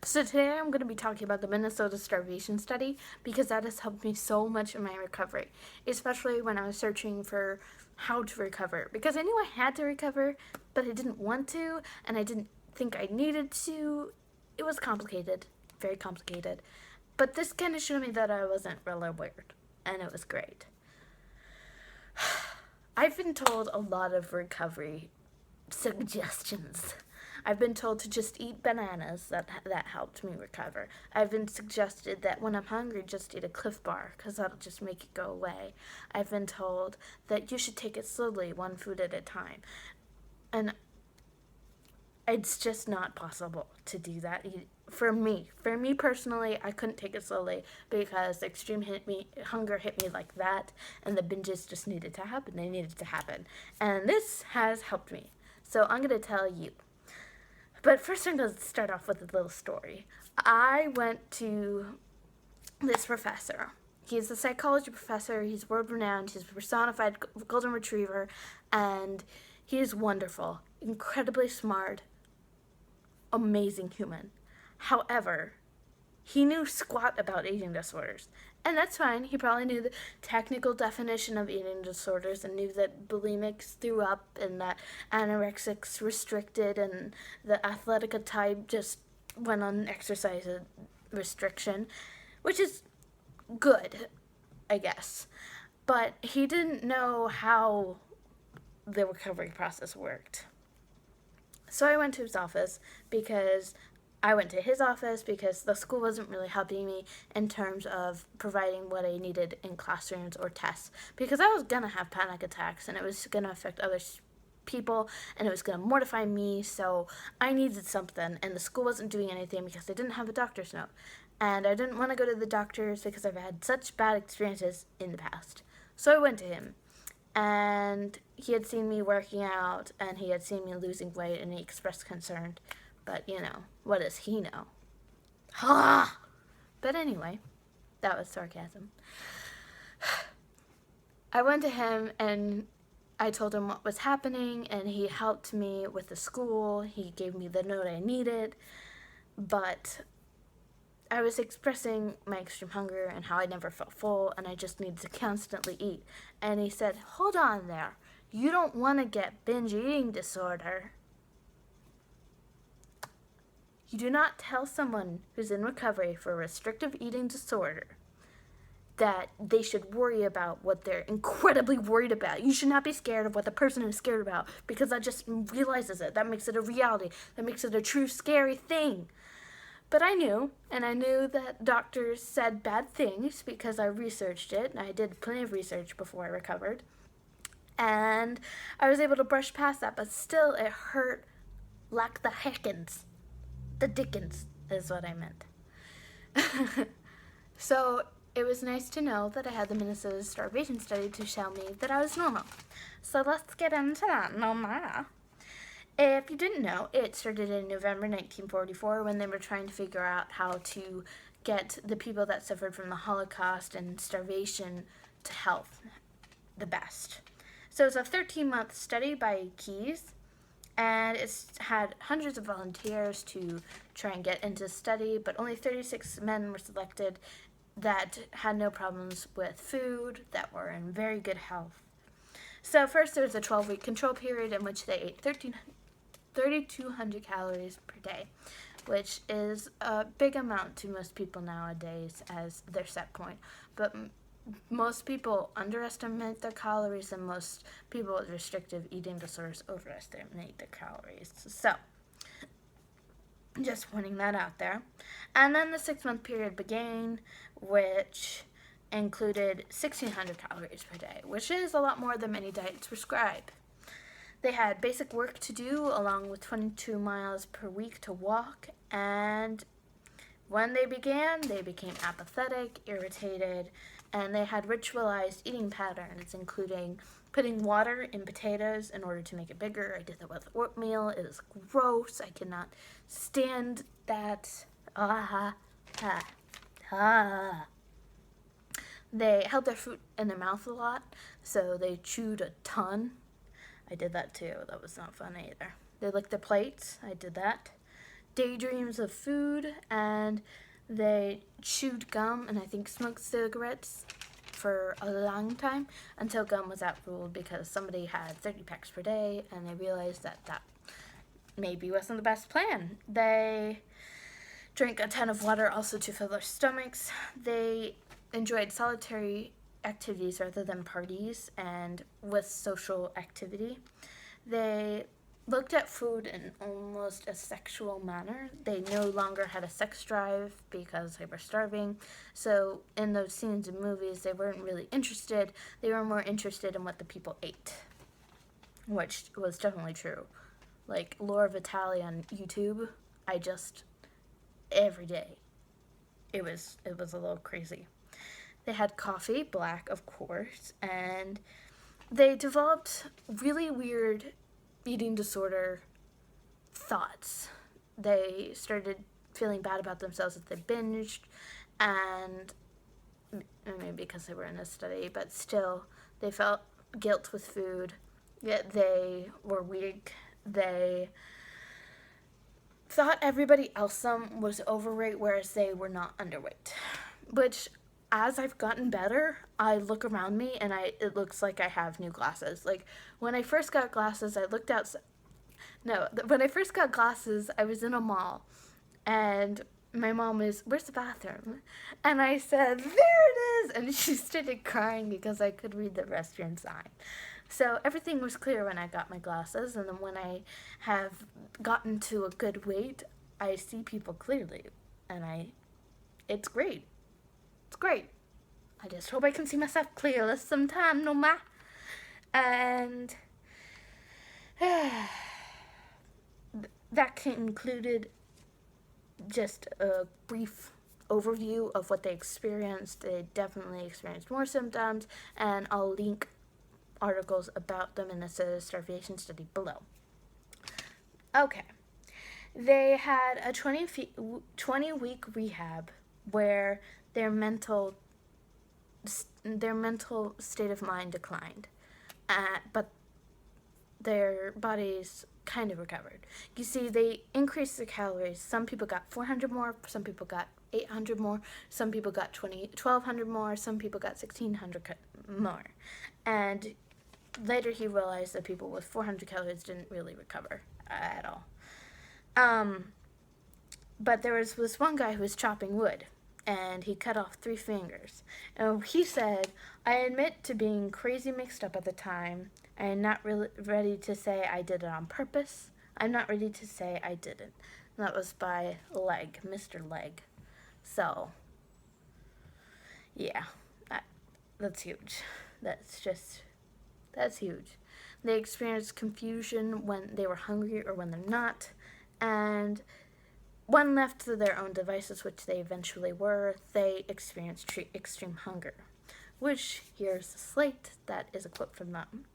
So today I'm going to be talking about the Minnesota Starvation study because that has helped me so much in my recovery, especially when I was searching for how to recover. Because I knew I had to recover, but I didn't want to, and I didn't think I needed to. It was complicated, very complicated. But this kind of showed me that I wasn't really weird, and it was great. I've been told a lot of recovery suggestions. I've been told to just eat bananas. That helped me recover. I've been suggested that when I'm hungry, just eat a Cliff Bar because that'll just make it go away. I've been told that you should take it slowly, one food at a time. And it's just not possible to do that. For me personally, I couldn't take it slowly because the extreme hunger hit me like that, and the binges just needed to happen. They needed to happen. And this has helped me. So I'm going to tell you. But first I'm going to start off with a little story. I went to this professor. He's a psychology professor. He's world-renowned. He's a personified golden retriever. And he is wonderful, incredibly smart, amazing human. However, he knew squat about eating disorders. And that's fine. He probably knew the technical definition of eating disorders and knew that bulimics threw up and that anorexics restricted and the athletic type just went on exercise restriction, which is good, I guess. But he didn't know how the recovery process worked. So I went to his office because the school wasn't really helping me in terms of providing what I needed in classrooms or tests, because I was going to have panic attacks and it was going to affect other people and it was going to mortify me, so I needed something, and the school wasn't doing anything because they didn't have a doctor's note. And I didn't want to go to the doctors because I've had such bad experiences in the past. So I went to him, and he had seen me working out and he had seen me losing weight, and he expressed concern. But, what does he know? Ha! But anyway, that was sarcasm. I went to him and I told him what was happening, and he helped me with the school. He gave me the note I needed, but I was expressing my extreme hunger and how I never felt full and I just needed to constantly eat. And he said, "Hold on there. You don't want to get binge eating disorder." You do not tell someone who's in recovery for a restrictive eating disorder that they should worry about what they're incredibly worried about. You should not be scared of what the person is scared about, because that just realizes it. That makes it a reality. That makes it a true scary thing. But I knew, and I knew that doctors said bad things because I researched it, and I did plenty of research before I recovered. And I was able to brush past that, but still it hurt like the heckins. The Dickens is what I meant. So it was nice to know that I had the Minnesota Starvation study to show me that I was normal. So let's get into that now. If you didn't know, it started in November 1944 when they were trying to figure out how to get the people that suffered from the Holocaust and starvation to health the best. So it's a 13-month study by Keyes, and it's had hundreds of volunteers to try and get into the study, but only 36 men were selected that had no problems with food, that were in very good health. So first there was a 12-week control period in which they ate 3,200 calories per day, which is a big amount to most people nowadays as their set point. But most people underestimate their calories, and most people with restrictive eating disorders overestimate their calories. So, just pointing that out there. And then the 6-month period began, which included 1,600 calories per day, which is a lot more than many diets prescribe. They had basic work to do, along with 22 miles per week to walk, and when they became apathetic, irritated, and they had ritualized eating patterns, including putting water in potatoes in order to make it bigger. I did that with oatmeal. It was gross. I cannot stand that. They held their food in their mouth a lot, so they chewed a ton. I did that too. That was not fun either. They licked their plates. I did that. daydreams of food, and they chewed gum and I think smoked cigarettes for a long time until gum was outruled because somebody had 30 packs per day and they realized that that maybe wasn't the best plan. They drank a ton of water also to fill their stomachs. They enjoyed solitary activities rather than parties and with social activity. They looked at food in almost a sexual manner. They no longer had a sex drive because they were starving. So in those scenes in movies, they weren't really interested. They were more interested in what the people ate, which was definitely true. Like Laura Vitale on YouTube, I just every day. It was a little crazy. They had coffee, black, of course, and they developed really weird eating disorder thoughts. They started feeling bad about themselves if they binged, and maybe because they were in a study, but still, they felt guilt with food. Yet they were weak. They thought everybody else was overweight, whereas they were not underweight. Which, as I've gotten better, I look around me and it looks like I have new glasses. Like when I first got glasses, I looked out. No, when I first got glasses, I was in a mall, and my mom was, "Where's the bathroom?" And I said, "There it is," and she started crying because I could read the restroom sign. So everything was clear when I got my glasses, and then when I have gotten to a good weight, I see people clearly, and it's great. It's great. I just hope I can see myself clearly sometime, no ma. And that concluded just a brief overview of what they experienced. They definitely experienced more symptoms, and I'll link articles about them in the starvation study below. Okay. They had a 20-week rehab where their mental state of mind declined, but their bodies kind of recovered. You see, they increased the calories. Some people got 400 more, some people got 800 more, some people got 1,200 more, some people got 1,600 more. And later he realized that people with 400 calories didn't really recover at all. But there was this one guy who was chopping wood, and he cut off 3 fingers. And he said, "I admit to being crazy mixed up at the time. I am not really ready to say I did it on purpose. I'm not ready to say I didn't." And that was by Leg, Mr. Leg. So, yeah, that's huge. That's huge. They experienced confusion when they were hungry or when they're not, and when left to their own devices, which they eventually were, they experienced extreme hunger. Which, here's a slate that is a quote from them.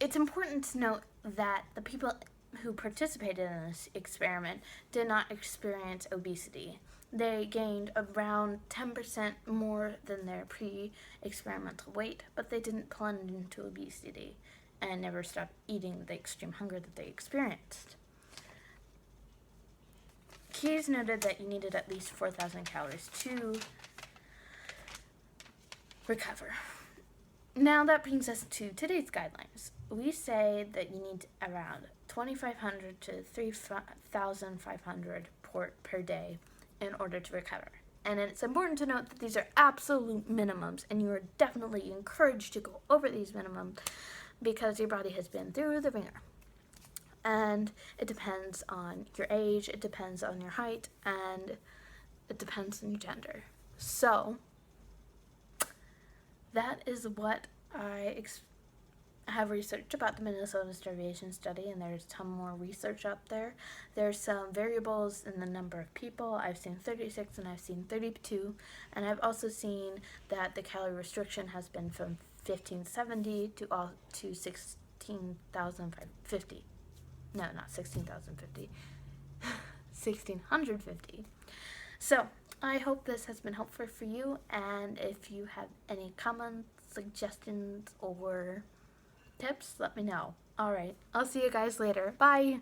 It's important to note that the people who participated in this experiment did not experience obesity. They gained around 10% more than their pre-experimental weight, but they didn't plunge into obesity and never stopped eating the extreme hunger that they experienced. Keyes noted that you needed at least 4,000 calories to recover. Now that brings us to today's guidelines. We say that you need around 2,500 to 3,500 per day in order to recover. And it's important to note that these are absolute minimums, and you are definitely encouraged to go over these minimums because your body has been through the ringer. And it depends on your age, it depends on your height, and it depends on your gender. So, that is what I have researched about the Minnesota Starvation Study, and there's a ton more research up there. There's some variables in the number of people. I've seen 36 and I've seen 32, and I've also seen that the calorie restriction has been from 1,570 to 16,050. No, not 16,050. 1,650. So, I hope this has been helpful for you, and if you have any comments, suggestions, or tips, let me know. All right. I'll see you guys later. Bye.